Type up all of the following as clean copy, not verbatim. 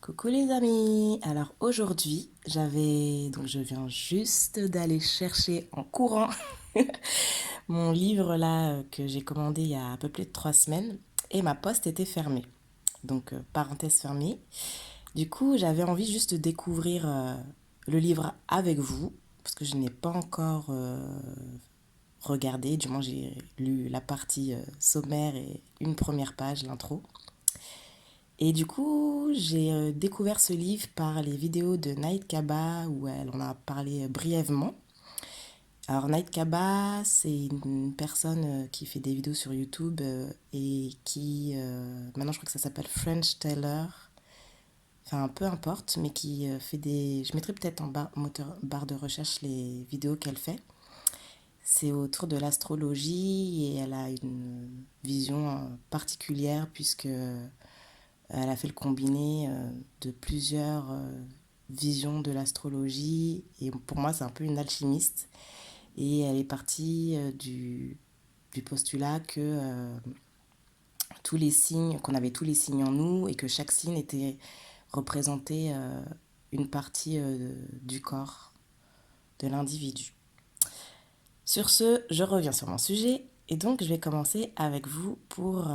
Coucou les amis. Alors aujourd'hui, je viens juste d'aller chercher en courant mon livre là que j'ai commandé il y a un peu plus de 3 semaines et ma poste était fermée. Parenthèse fermée. Du coup, j'avais envie juste de découvrir le livre avec vous parce que je n'ai pas encore regardé. Du moins, j'ai lu la partie sommaire et une première page, l'intro. Et du coup, j'ai découvert ce livre par les vidéos de Naïd Kaba où elle en a parlé brièvement. Alors Naïd Kaba, c'est une personne qui fait des vidéos sur YouTube et qui, maintenant je crois que ça s'appelle French Tailor, enfin peu importe, mais qui fait des... Je mettrai peut-être en barre de recherche les vidéos qu'elle fait. C'est autour de l'astrologie et elle a une vision particulière puisque elle a fait le combiné de plusieurs visions de l'astrologie et pour moi c'est un peu une alchimiste et elle est partie du postulat que tous les signes, qu'on avait tous les signes en nous et que chaque signe était représenté une partie du corps de l'individu. Sur ce, je reviens sur mon sujet et donc je vais commencer avec vous pour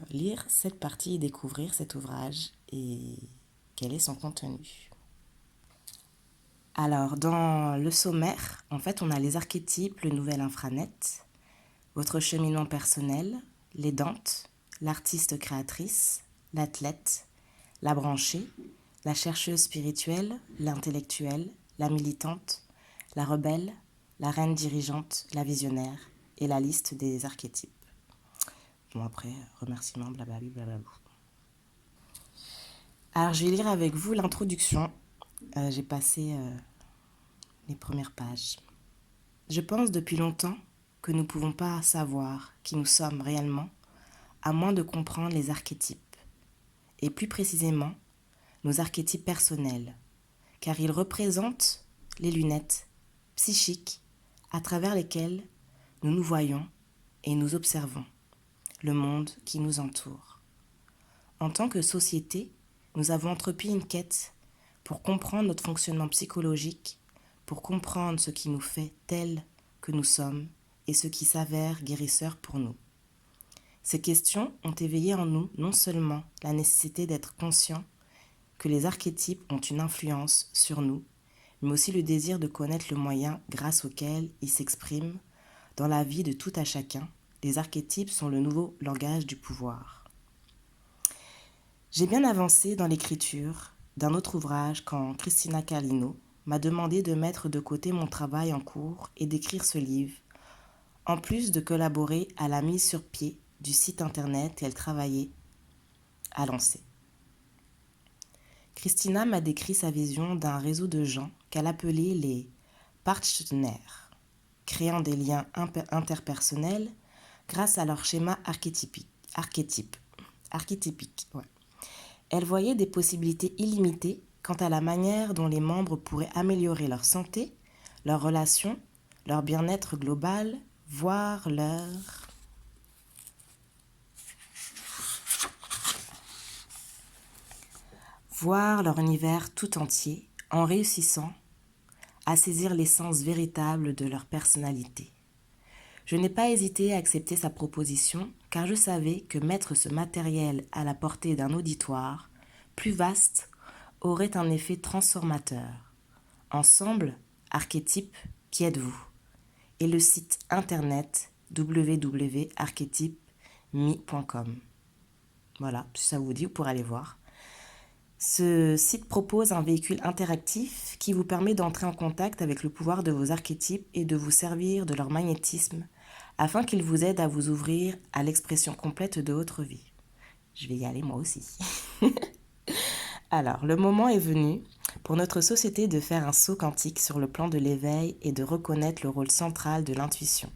lire cette partie et découvrir cet ouvrage et quel est son contenu. Alors, dans le sommaire, en fait, on a les archétypes, le nouvel infranet, votre cheminement personnel, l'aidante, l'artiste créatrice, l'athlète, la branchée, la chercheuse spirituelle, l'intellectuelle, la militante, la rebelle, la reine dirigeante, la visionnaire et la liste des archétypes. Bon, après, remerciements, blablabla, blablabla. Alors, je vais lire avec vous l'introduction. J'ai passé les premières pages. Je pense depuis longtemps que nous ne pouvons pas savoir qui nous sommes réellement, à moins de comprendre les archétypes, et plus précisément nos archétypes personnels, car ils représentent les lunettes psychiques à travers lesquelles nous nous voyons et nous observons le monde qui nous entoure. En tant que société, nous avons entrepris une quête pour comprendre notre fonctionnement psychologique, pour comprendre ce qui nous fait tels que nous sommes et ce qui s'avère guérisseur pour nous. Ces questions ont éveillé en nous non seulement la nécessité d'être conscients que les archétypes ont une influence sur nous, mais aussi le désir de connaître le moyen grâce auquel ils s'expriment dans la vie de tout à chacun. Les archétypes sont le nouveau langage du pouvoir. J'ai bien avancé dans l'écriture d'un autre ouvrage quand Cristina Carlino m'a demandé de mettre de côté mon travail en cours et d'écrire ce livre, en plus de collaborer à la mise sur pied du site internet qu'elle travaillait à lancer. Christina m'a décrit sa vision d'un réseau de gens qu'elle appelait les partenaires, créant des liens interpersonnels grâce à leur schéma archétypique. Ouais. Elle voyait des possibilités illimitées quant à la manière dont les membres pourraient améliorer leur santé, leurs relations, leur bien-être global, voire leur univers tout entier en réussissant à saisir l'essence véritable de leur personnalité. Je n'ai pas hésité à accepter sa proposition car je savais que mettre ce matériel à la portée d'un auditoire plus vaste aurait un effet transformateur. Ensemble, archétype, qui êtes-vous? Et le site internet www.archetypeme.com. Voilà, si ça vous dit, vous pourrez aller voir. Ce site propose un véhicule interactif qui vous permet d'entrer en contact avec le pouvoir de vos archétypes et de vous servir de leur magnétisme afin qu'ils vous aident à vous ouvrir à l'expression complète de votre vie. Je vais y aller moi aussi. Alors, le moment est venu pour notre société de faire un saut quantique sur le plan de l'éveil et de reconnaître le rôle central de l'intuition.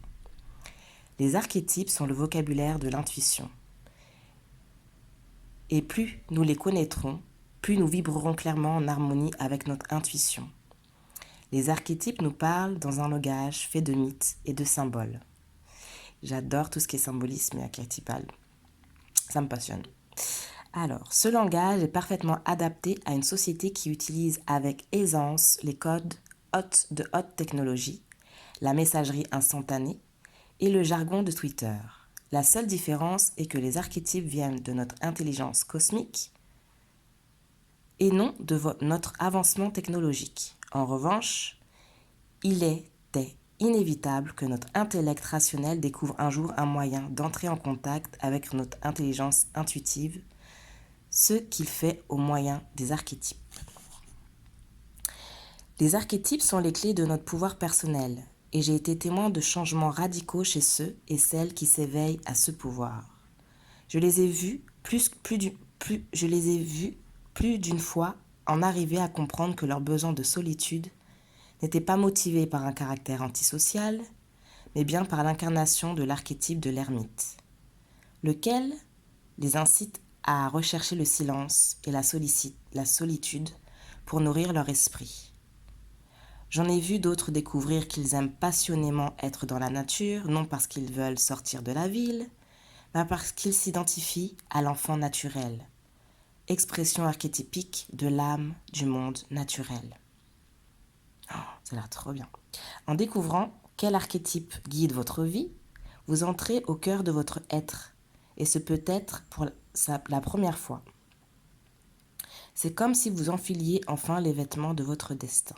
Les archétypes sont le vocabulaire de l'intuition. Et plus nous les connaîtrons, plus nous vibrerons clairement en harmonie avec notre intuition. Les archétypes nous parlent dans un langage fait de mythes et de symboles. J'adore tout ce qui est symbolisme et archétypal. Ça me passionne. Alors, ce langage est parfaitement adapté à une société qui utilise avec aisance les codes de haute technologie, la messagerie instantanée et le jargon de Twitter. La seule différence est que les archétypes viennent de notre intelligence cosmique et non de notre avancement technologique. En revanche, il était inévitable que notre intellect rationnel découvre un jour un moyen d'entrer en contact avec notre intelligence intuitive, ce qu'il fait au moyen des archétypes. Les archétypes sont les clés de notre pouvoir personnel, et j'ai été témoin de changements radicaux chez ceux et celles qui s'éveillent à ce pouvoir. Je les ai vus plus d'une fois en arriver à comprendre que leur besoin de solitude n'était pas motivé par un caractère antisocial, mais bien par l'incarnation de l'archétype de l'ermite, lequel les incite à rechercher le silence et la solitude pour nourrir leur esprit. J'en ai vu d'autres découvrir qu'ils aiment passionnément être dans la nature, non parce qu'ils veulent sortir de la ville, mais parce qu'ils s'identifient à l'enfant naturel, expression archétypique de l'âme du monde naturel. Oh, ça a l'air trop bien. En découvrant quel archétype guide votre vie, vous entrez au cœur de votre être, et ce peut être pour la première fois. C'est comme si vous enfiliez enfin les vêtements de votre destin.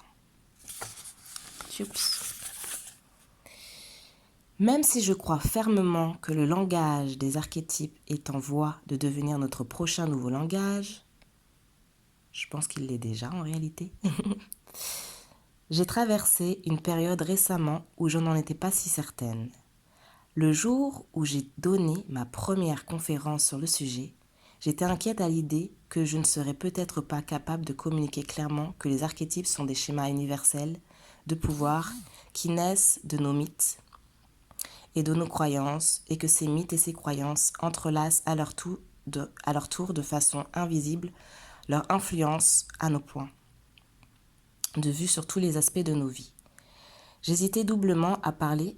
Oups. Même si je crois fermement que le langage des archétypes est en voie de devenir notre prochain nouveau langage, je pense qu'il l'est déjà en réalité, j'ai traversé une période récemment où je n'en étais pas si certaine. Le jour où j'ai donné ma première conférence sur le sujet, j'étais inquiète à l'idée que je ne serais peut-être pas capable de communiquer clairement que les archétypes sont des schémas universels de pouvoir qui naissent de nos mythes et de nos croyances, et que ces mythes et ces croyances entrelacent à leur tour de façon invisible leur influence à nos points de vue sur tous les aspects de nos vies. J'hésitais doublement à parler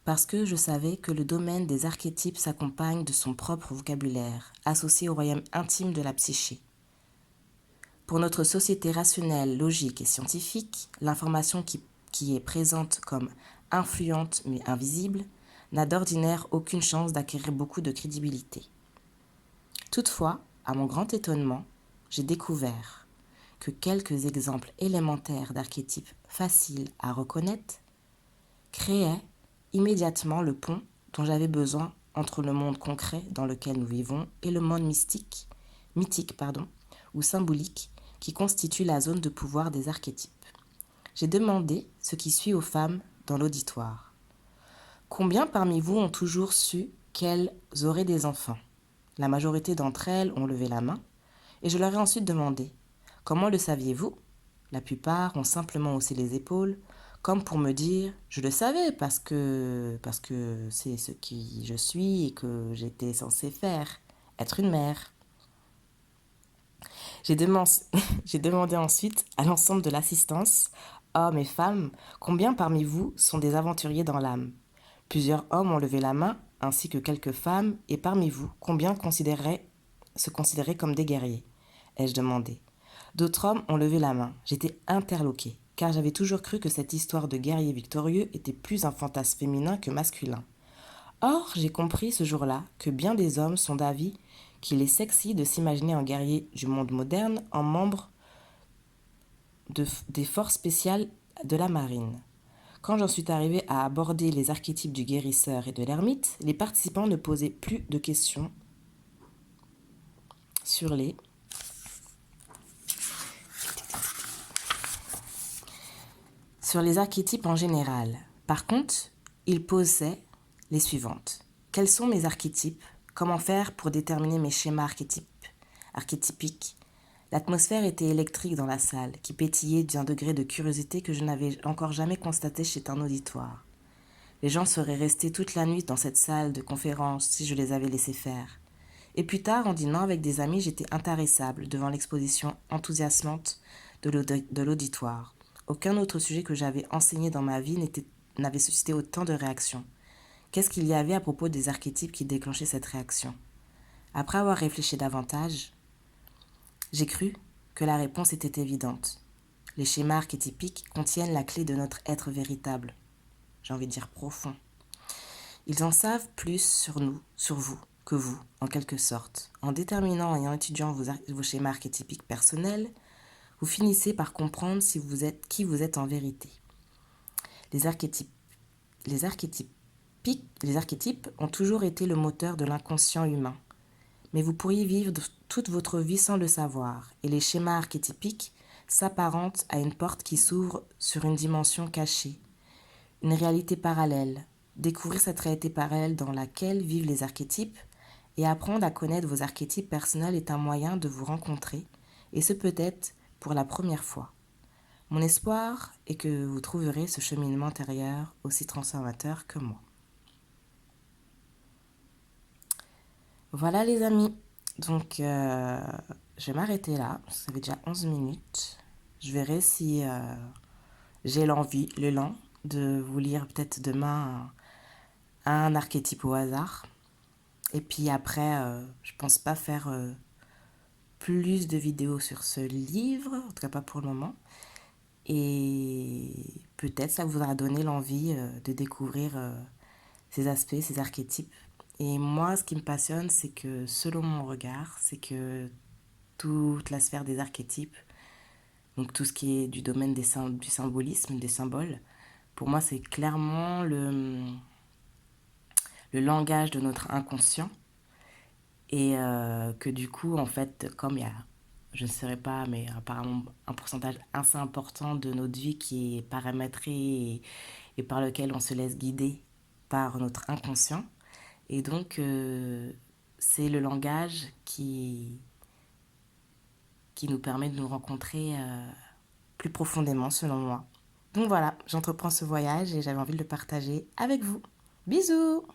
parce que je savais que le domaine des archétypes s'accompagne de son propre vocabulaire, associé au royaume intime de la psyché. Pour notre société rationnelle, logique et scientifique, l'information qui est présente comme influente mais invisible n'a d'ordinaire aucune chance d'acquérir beaucoup de crédibilité. Toutefois, à mon grand étonnement, j'ai découvert que quelques exemples élémentaires d'archétypes faciles à reconnaître créaient immédiatement le pont dont j'avais besoin entre le monde concret dans lequel nous vivons et le monde mythique, ou symbolique, qui constitue la zone de pouvoir des archétypes. J'ai demandé ce qui suit aux femmes dans l'auditoire. Combien parmi vous ont toujours su qu'elles auraient des enfants ? La majorité d'entre elles ont levé la main, et je leur ai ensuite demandé « Comment le saviez-vous » La plupart ont simplement haussé les épaules, comme pour me dire « Je le savais parce que c'est ce qui je suis et que j'étais censée faire, être une mère. » J'ai demandé ensuite à l'ensemble de l'assistance, hommes et femmes, combien parmi vous sont des aventuriers dans l'âme ? Plusieurs hommes ont levé la main, ainsi que quelques femmes, et parmi vous, combien se considéraient comme des guerriers ? Ai-je demandé. D'autres hommes ont levé la main. J'étais interloquée, car j'avais toujours cru que cette histoire de guerrier victorieux était plus un fantasme féminin que masculin. Or, j'ai compris ce jour-là que bien des hommes sont d'avis qu'il est sexy de s'imaginer en guerrier du monde moderne, en membre des forces spéciales de la marine. Quand j'en suis arrivée à aborder les archétypes du guérisseur et de l'ermite, les participants ne posaient plus de questions sur les archétypes en général. Par contre, ils posaient les suivantes. Quels sont mes archétypes ? Comment faire pour déterminer mes schémas archétypiques ? L'atmosphère était électrique dans la salle, qui pétillait d'un degré de curiosité que je n'avais encore jamais constaté chez un auditoire. Les gens seraient restés toute la nuit dans cette salle de conférence si je les avais laissés faire. Et plus tard, en dînant avec des amis, j'étais intarissable devant l'exposition enthousiasmante de l'auditoire. Aucun autre sujet que j'avais enseigné dans ma vie n'avait suscité autant de réactions. Qu'est-ce qu'il y avait à propos des archétypes qui déclenchaient cette réaction ? Après avoir réfléchi davantage, j'ai cru que la réponse était évidente. Les schémas archétypiques contiennent la clé de notre être véritable, j'ai envie de dire profond. Ils en savent plus sur nous, sur vous, que vous, en quelque sorte. En déterminant et en étudiant vos schémas archétypiques personnels, vous finissez par comprendre si vous êtes qui vous êtes en vérité. Les archétypes, les archétypes, les archétypes ont toujours été le moteur de l'inconscient humain. Mais vous pourriez vivre toute votre vie sans le savoir, et les schémas archétypiques s'apparentent à une porte qui s'ouvre sur une dimension cachée, une réalité parallèle. Découvrir cette réalité parallèle dans laquelle vivent les archétypes et apprendre à connaître vos archétypes personnels est un moyen de vous rencontrer, et ce peut-être pour la première fois. Mon espoir est que vous trouverez ce cheminement intérieur aussi transformateur que moi. Voilà les amis, donc je vais m'arrêter là, ça fait déjà 11 minutes. Je verrai si j'ai l'envie, l'élan de vous lire peut-être demain un archétype au hasard. Et puis après, je pense pas faire plus de vidéos sur ce livre, en tout cas pas pour le moment. Et peut-être ça vous aura donné l'envie de découvrir ces aspects, ces archétypes. Et moi, ce qui me passionne, c'est que selon mon regard, c'est que toute la sphère des archétypes, donc tout ce qui est du domaine du symbolisme, des symboles, pour moi, c'est clairement le langage de notre inconscient. Et que du coup, en fait, comme il y a, je ne sais pas, mais apparemment un pourcentage assez important de notre vie qui est paramétré et par lequel on se laisse guider par notre inconscient. Et donc, c'est le langage qui nous permet de nous rencontrer plus profondément, selon moi. Donc voilà, j'entreprends ce voyage et j'avais envie de le partager avec vous. Bisous!